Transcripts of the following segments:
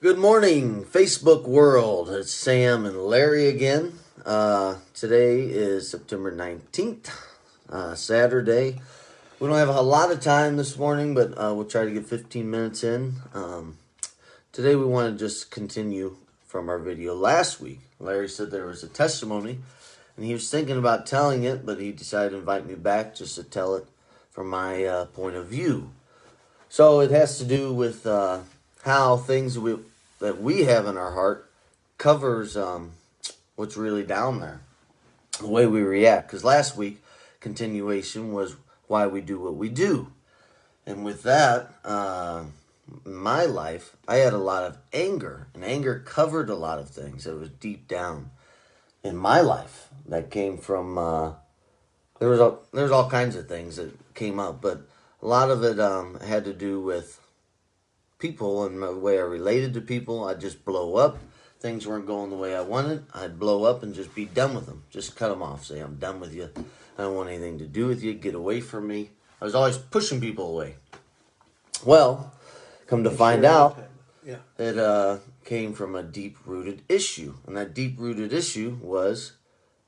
Good morning, Facebook world. It's Sam and Larry again. Today is September 19th, Saturday. We don't have a lot of time this morning, but we'll try to get 15 minutes in. Today we want to just continue from our video last week. Larry said there was a testimony, and he was thinking about telling it, but he decided to invite me back just to tell it from my point of view. So it has to do with how things that we have in our heart covers what's really down there, the way we react. Because last week, continuation was why we do what we do. And with that, in my life, I had a lot of anger, and anger covered a lot of things that was deep down in my life. That came from, there was all kinds of things that came up, but a lot of it had to do with people and the way I related to people. I'd just blow up. Things weren't going the way I wanted. I'd blow up and just be done with them. Just cut them off. Say, I'm done with you. I don't want anything to do with you. Get away from me. I was always pushing people away. Well, come to find out, it came from a deep-rooted issue. And that deep-rooted issue was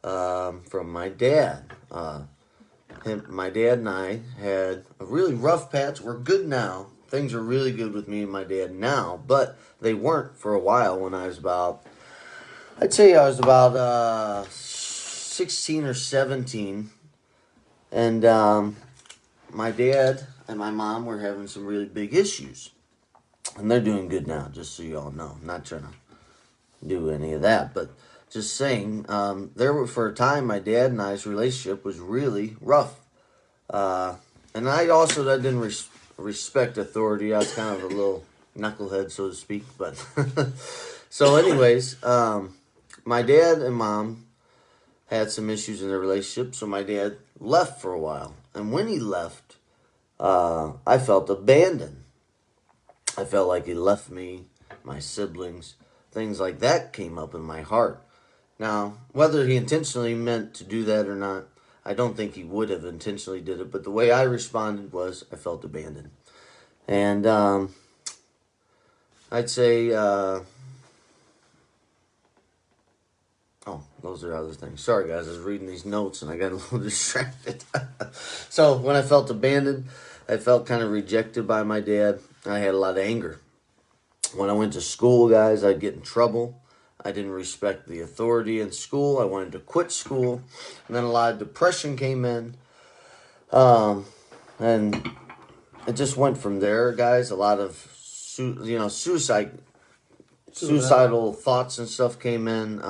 from my dad. My dad and I had a really rough patch. We're good now. Things are really good with me and my dad now, but they weren't for a while when I was I'd say I was about 16 or 17. And my dad and my mom were having some really big issues. And they're doing good now, just so you all know. I'm not trying to do any of that, but just saying, for a time, my dad and I's relationship was really rough. And I didn't respect authority. I was kind of a little knucklehead, so to speak. But so anyways, my dad and mom had some issues in their relationship, so my dad left for a while. And when he left, I felt abandoned. I felt like he left me, my siblings, things like that came up in my heart. Now, whether he intentionally meant to do that or not, I don't think he would have intentionally did it, but the way I responded was I felt abandoned. And I'd say, those are other things. Sorry, guys, I was reading these notes and I got a little distracted. So when I felt abandoned, I felt kind of rejected by my dad. I had a lot of anger. When I went to school, guys, I'd get in trouble. I didn't respect the authority in school. I wanted to quit school. And then a lot of depression came in. And it just went from there, guys. A lot of, suicidal thoughts and stuff came in.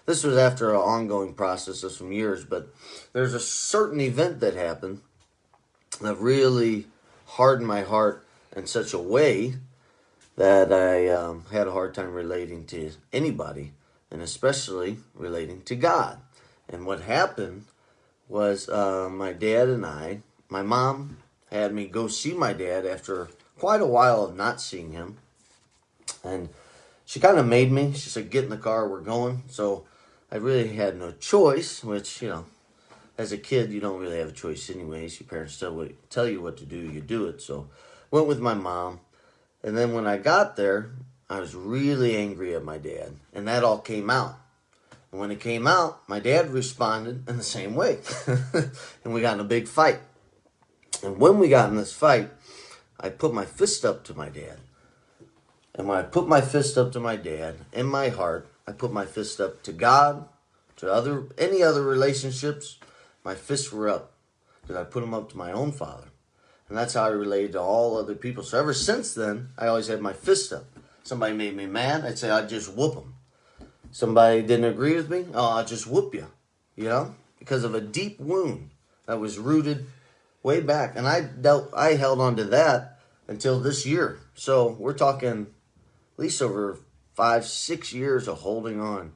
This was after an ongoing process of some years. But there's a certain event that happened that really hardened my heart in such a way that I had a hard time relating to anybody, and especially relating to God. And what happened was my dad and my mom had me go see my dad after quite a while of not seeing him. And she kind of made me. She said, get in the car, we're going. So I really had no choice, which, as a kid, you don't really have a choice anyways. Your parents tell you what to do, you do it. So went with my mom. And then when I got there, I was really angry at my dad. And that all came out. And when it came out, my dad responded in the same way. And we got in a big fight. And when we got in this fight, I put my fist up to my dad. And when I put my fist up to my dad, in my heart, I put my fist up to God, to any other relationships. My fists were up because I put them up to my own father. And that's how I related to all other people. So ever since then, I always had my fist up. Somebody made me mad, I'd say I'd just whoop them. Somebody didn't agree with me, I'll just whoop you. Because of a deep wound that was rooted way back. And I held on to that until this year. So we're talking at least over 5-6 years of holding on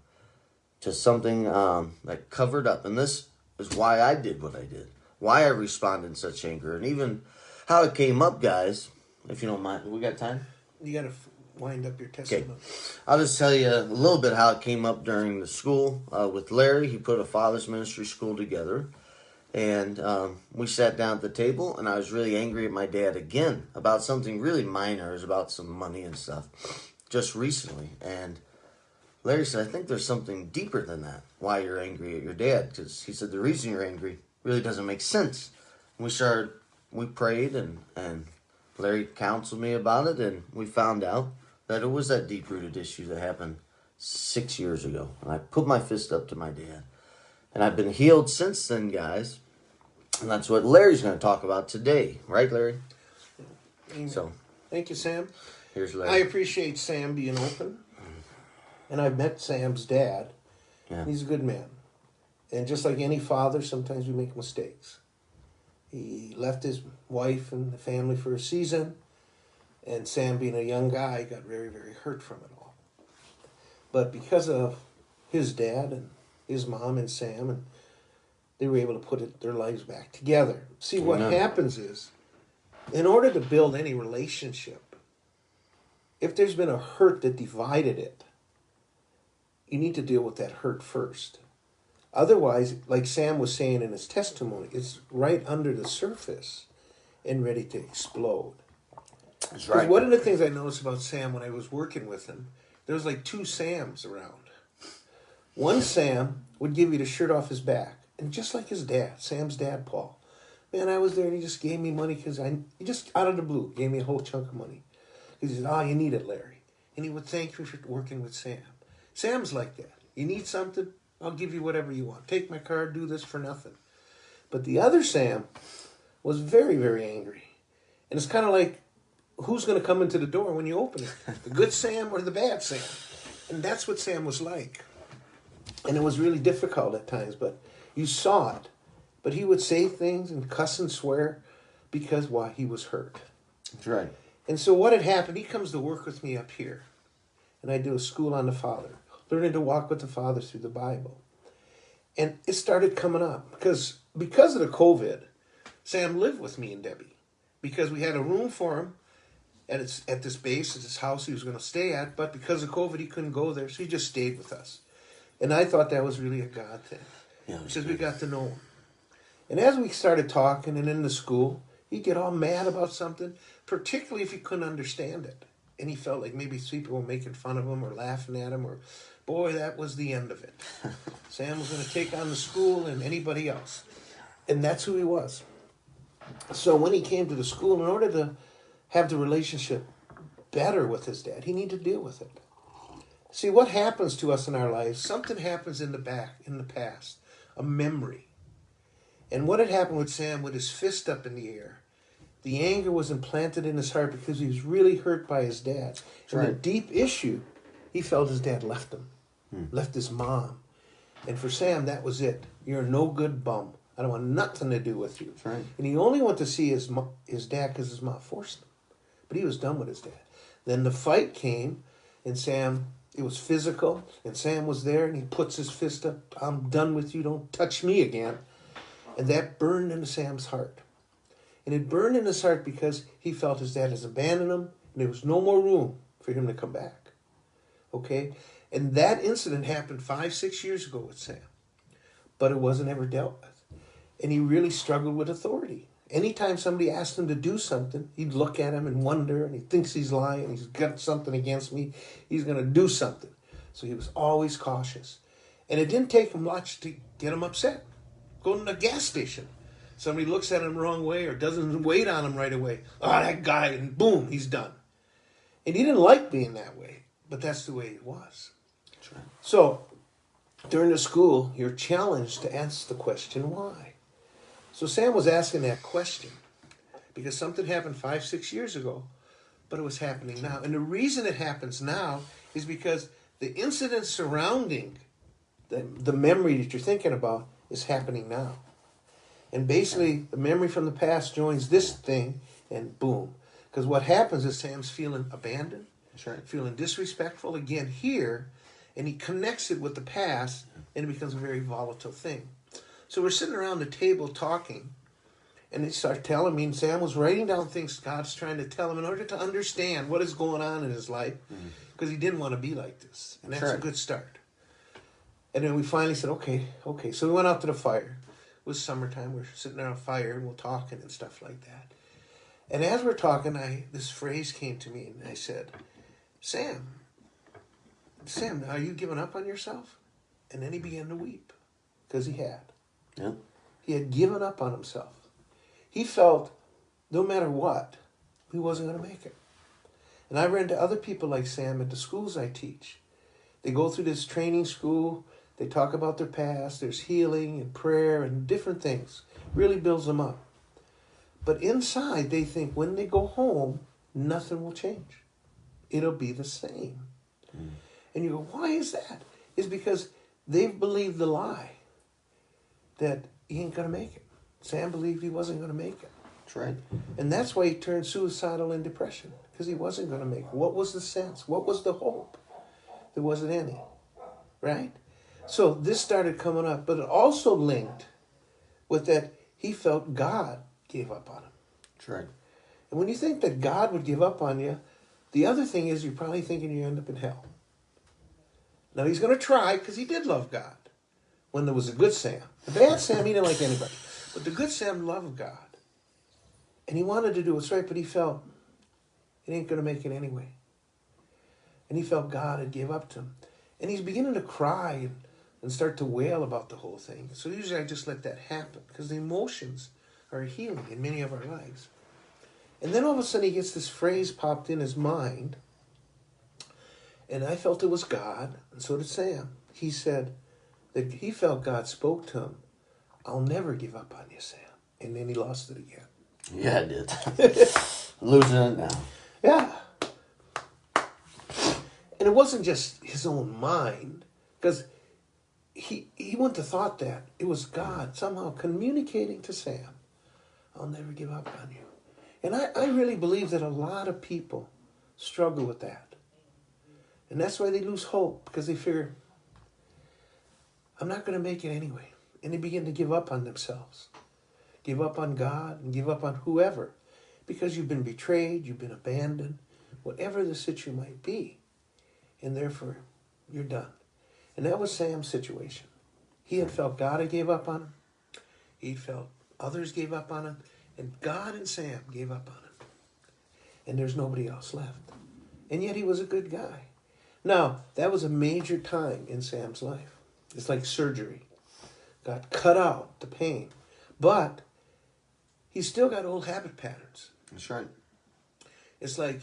to something that covered up. And this is why I did what I did. Why I responded in such anger. And even how it came up, guys, if you don't mind. We got time? You got to wind up your testimony. Okay. I'll just tell you a little bit how it came up during the school with Larry. He put a father's ministry school together. And we sat down at the table, and I was really angry at my dad again about something really minor. It was about some money and stuff just recently. And Larry said, I think there's something deeper than that, why you're angry at your dad. Because he said, the reason you're angry really doesn't make sense. And we prayed, and Larry counseled me about it, and we found out that it was that deep-rooted issue that happened 6 years ago. And I put my fist up to my dad. And I've been healed since then, guys. And that's what Larry's going to talk about today. Right, Larry? Amen. So, thank you, Sam. here's Larry. I appreciate Sam being open. And I've met Sam's dad. Yeah. He's a good man. And just like any father, sometimes we make mistakes. He left his wife and the family for a season. And Sam, being a young guy, got very, very hurt from it all. But because of his dad and his mom and Sam, and they were able to put their lives back together. See, what happens is, in order to build any relationship, if there's been a hurt that divided it, you need to deal with that hurt first. Otherwise, like Sam was saying in his testimony, it's right under the surface and ready to explode. That's right. One of the things I noticed about Sam when I was working with him, there was like two Sams around. One Sam would give you the shirt off his back. And just like his dad, Sam's dad, Paul. Man, I was there and he just gave me money because he just out of the blue gave me a whole chunk of money. He said, oh, you need it, Larry. And he would thank you for working with Sam. Sam's like that. You need something? I'll give you whatever you want. Take my card, do this for nothing. But the other Sam was very, very angry. And it's kind of like, who's going to come into the door when you open it? The good Sam or the bad Sam? And that's what Sam was like. And it was really difficult at times, but you saw it. But he would say things and cuss and swear because why? He was hurt. That's right. And so what had happened, he comes to work with me up here. And I do a school on the Father, learning to walk with the Father through the Bible. And it started coming up because of the COVID, Sam lived with me and Debbie because we had a room for him at this base, at this house he was going to stay at. But because of COVID, he couldn't go there, so he just stayed with us. And I thought that was really a God thing. Yeah, because we got to know him. And as we started talking and in the school, he'd get all mad about something, particularly if he couldn't understand it. And he felt like maybe people were making fun of him or laughing at him, or, boy, that was the end of it. Sam was going to take on the school and anybody else. And that's who he was. So when he came to the school, in order to have the relationship better with his dad, he needed to deal with it. See, what happens to us in our lives, something happens in the past, a memory. And what had happened with Sam with his fist up in the air, the anger was implanted in his heart because he was really hurt by his dad. And the deep issue, he felt his dad left him, left his mom. And for Sam, that was it. You're a no good bum. I don't want nothing to do with you. Right. And he only went to see his dad because his mom forced him. But he was done with his dad. Then the fight came, and Sam, it was physical, and Sam was there, and he puts his fist up. I'm done with you. Don't touch me again. And that burned into Sam's heart. And it burned in his heart because he felt his dad has abandoned him, and there was no more room for him to come back. Okay? And that incident happened 5-6 years ago with Sam. But it wasn't ever dealt with. And he really struggled with authority. Anytime somebody asked him to do something, he'd look at him and wonder, and he thinks he's lying, he's got something against me, he's going to do something. So he was always cautious. And it didn't take him much to get him upset. Go to the gas station. Somebody looks at him the wrong way or doesn't wait on him right away. Oh, that guy, and boom, he's done. And he didn't like being that way, but that's the way it was. That's right. So, during the school, you're challenged to ask the question, why? So Sam was asking that question because something happened 5-6 years ago, but it was happening now. And the reason it happens now is because the incident surrounding the memory that you're thinking about is happening now. And basically, the memory from the past joins this thing, and boom. Because what happens is Sam's feeling abandoned, That's right. feeling disrespectful again here, and he connects it with the past, and it becomes a very volatile thing. So we're sitting around the table talking, and they start telling me, and Sam was writing down things God's trying to tell him in order to understand what is going on in his life, because he didn't want to be like this. And that's a good start. And then we finally said, okay. So we went out to the fire. was summertime. We're sitting around a fire and we're talking and stuff like that. And as we're talking, this phrase came to me, and I said, Sam, are you giving up on yourself? And then he began to weep, because he had. Yeah. He had given up on himself. He felt no matter what, he wasn't going to make it. And I ran into other people like Sam at the schools I teach. They go through this training school. They talk about their past. There's healing and prayer and different things. Really builds them up. But inside, they think when they go home, nothing will change. It'll be the same. Mm. And you go, why is that? It's because they've believed the lie that he ain't going to make it. Sam believed he wasn't going to make it. That's right. And that's why he turned suicidal and depression, because he wasn't going to make it. What was the sense? What was the hope? There wasn't any. Right? So this started coming up, but it also linked with that he felt God gave up on him. That's right. And when you think that God would give up on you, the other thing is you're probably thinking you end up in hell. Now he's going to try, because he did love God when there was a good Sam. The bad Sam, he didn't like anybody. But the good Sam loved God. And he wanted to do what's right, but he felt he ain't going to make it anyway. And he felt God had gave up to him. And he's beginning to cry and start to wail about the whole thing. So usually I just let that happen, because the emotions are healing in many of our lives. And then all of a sudden he gets this phrase popped in his mind. And I felt it was God, and so did Sam. He said that he felt God spoke to him, I'll never give up on you, Sam. And then he lost it again. Yeah, I did. Losing it now. Yeah. And it wasn't just his own mind, because he wouldn't have thought that. It was God somehow communicating to Sam, I'll never give up on you. And I really believe that a lot of people struggle with that. And that's why they lose hope, because they figure, I'm not going to make it anyway. And they begin to give up on themselves. Give up on God and give up on whoever. Because you've been betrayed, you've been abandoned, whatever the situation might be. And therefore, you're done. And that was Sam's situation. He had felt God had gave up on him. He felt others gave up on him. And God and Sam gave up on him. And there's nobody else left. And yet he was a good guy. Now, that was a major time in Sam's life. It's like surgery. God cut out the pain. But he's still got old habit patterns. That's right. It's like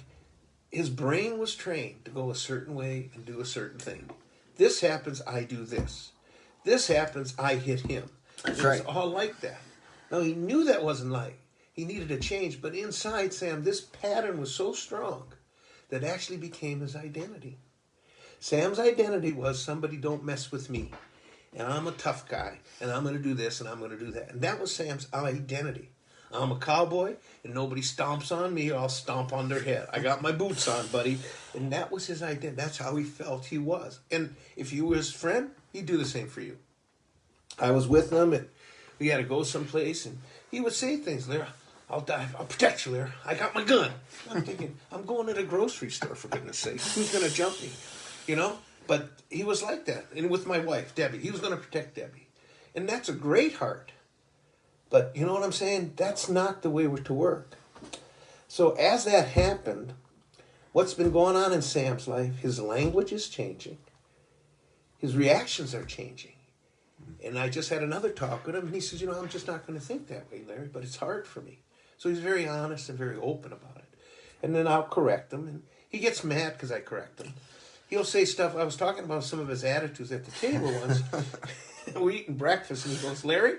his brain was trained to go a certain way and do a certain thing. This happens, I do this. This happens, I hit him. That's right. right. It's all like that. Now, he knew that wasn't like. He needed a change. But inside Sam, this pattern was so strong that it actually became his identity. Sam's identity was, somebody don't mess with me. And I'm a tough guy. And I'm going to do this and I'm going to do that. And that was Sam's identity. I'm a cowboy, and nobody stomps on me, or I'll stomp on their head. I got my boots on, buddy. And that was his identity. That's how he felt he was. And if you were his friend, he'd do the same for you. I was with him, and we had to go someplace, and he would say things, Larry, I'll protect you, Larry. I got my gun. I'm thinking, I'm going to the grocery store, for goodness sake. Who's going to jump me? You know? But he was like that. And with my wife, Debbie, he was going to protect Debbie. And that's a great heart. But you know what I'm saying? That's not the way we're to work. So as that happened, what's been going on in Sam's life, his language is changing. His reactions are changing. And I just had another talk with him, and he says, I'm just not going to think that way, Larry, but it's hard for me. So he's very honest and very open about it. And then I'll correct him, and he gets mad because I correct him. He'll say stuff. I was talking about some of his attitudes at the table once. We're eating breakfast, and he goes, Larry,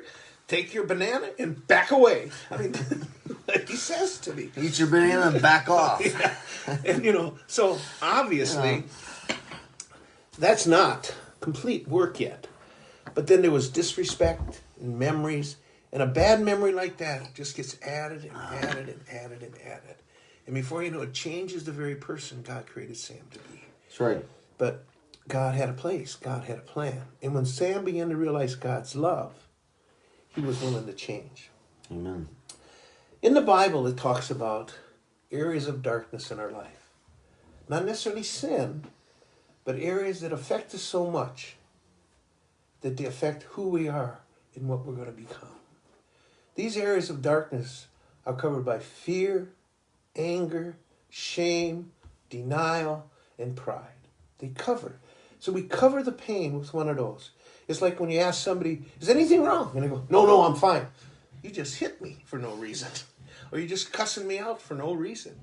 take your banana and back away. I mean, he says to me. Eat your banana and back off. Yeah. And, so obviously, that's not complete work yet. But then there was disrespect and memories. And a bad memory like that just gets added and added and added and added. And before you know it, changes the very person God created Sam to be. That's right. But God had a place. God had a plan. And when Sam began to realize God's love, he was willing to change. Amen. In the Bible, it talks about areas of darkness in our life. Not necessarily sin, but areas that affect us so much that they affect who we are in what we're going to become. These areas of darkness are covered by fear, anger, shame, denial, and pride. They cover. So we cover the pain with one of those. It's like when you ask somebody, is anything wrong? And they go, no, I'm fine. You just hit me for no reason. Or you're just cussing me out for no reason.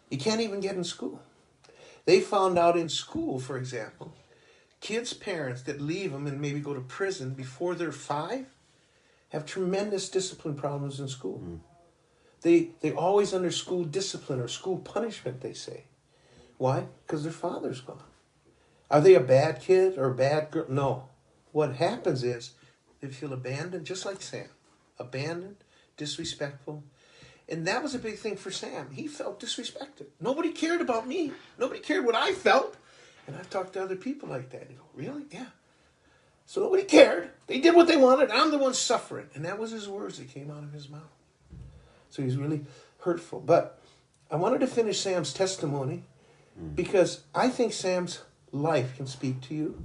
You can't even get in school. They found out in school, for example, kids' parents that leave them and maybe go to prison before they're 5 have tremendous discipline problems in school. They're always under school discipline or school punishment, they say. Why? Because their father's gone. Are they a bad kid or a bad girl? No. What happens is they feel abandoned, just like Sam. Abandoned, disrespectful. And that was a big thing for Sam. He felt disrespected. Nobody cared about me. Nobody cared what I felt. And I've talked to other people like that. They go, really? Yeah. So nobody cared. They did what they wanted. I'm the one suffering. And that was his words that came out of his mouth. So he's really hurtful. But I wanted to finish Sam's testimony because I think Sam's life can speak to you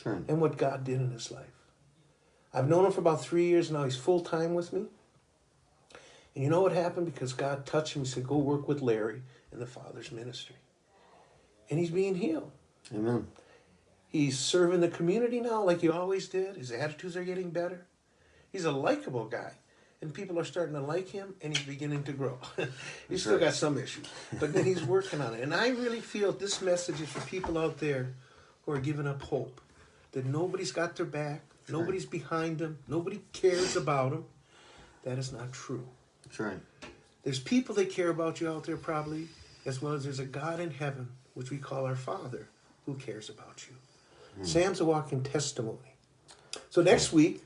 and what God did in his life. I've known him for about 3 years now. He's full-time with me. And you know what happened? Because God touched him. He said, go work with Larry in the Father's ministry. And he's being healed. Amen. He's serving the community now like he always did. His attitudes are getting better. He's a likable guy. And people are starting to like him, and he's beginning to grow. He's still got some issues, but then he's working on it. And I really feel this message is for people out there who are giving up hope, that nobody's got their back, nobody's behind them, nobody cares about them. That is not true. That's right. There's people that care about you out there probably, as well as there's a God in heaven, which we call our Father, who cares about you. Sam's a walking testimony. So next week,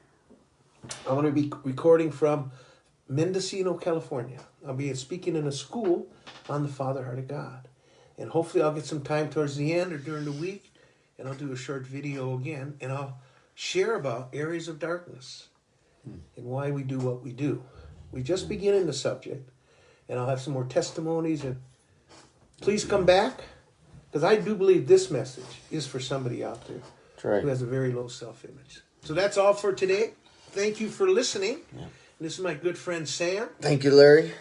I'm going to be recording from Mendocino, California. I'll be speaking in a school on the Father Heart of God. And hopefully I'll get some time towards the end or during the week, and I'll do a short video again, and I'll share about areas of darkness and why we do what we do. We just begin in the subject, and I'll have some more testimonies. And please come back, because I do believe this message is for somebody out there who has a very low self-image. So that's all for today. Thank you for listening. Yeah. This is my good friend Sam. Thank you, Larry.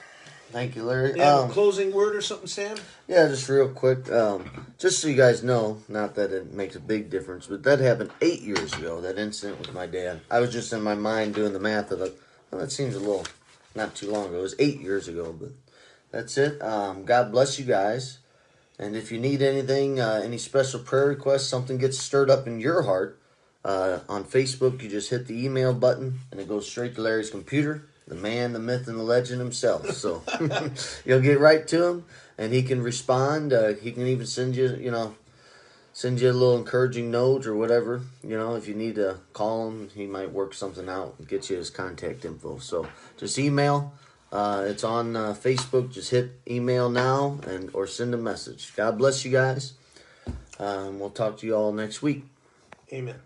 Thank you, Larry. You have a closing word or something, Sam? Yeah, just real quick. Just so you guys know, not that it makes a big difference, but that happened 8 years ago, that incident with my dad. I was just in my mind doing the math of it. Well, that seems a little not too long ago. It was 8 years ago, but that's it. God bless you guys. And if you need anything, any special prayer requests, something gets stirred up in your heart, on Facebook, you just hit the email button, and it goes straight to Larry's computer, the man, the myth, and the legend himself. So you'll get right to him, and he can respond. He can even send you a little encouraging note or whatever. If you need to call him, he might work something out and get you his contact info. So just email. It's on Facebook. Just hit email now or send a message. God bless you guys. We'll talk to you all next week. Amen.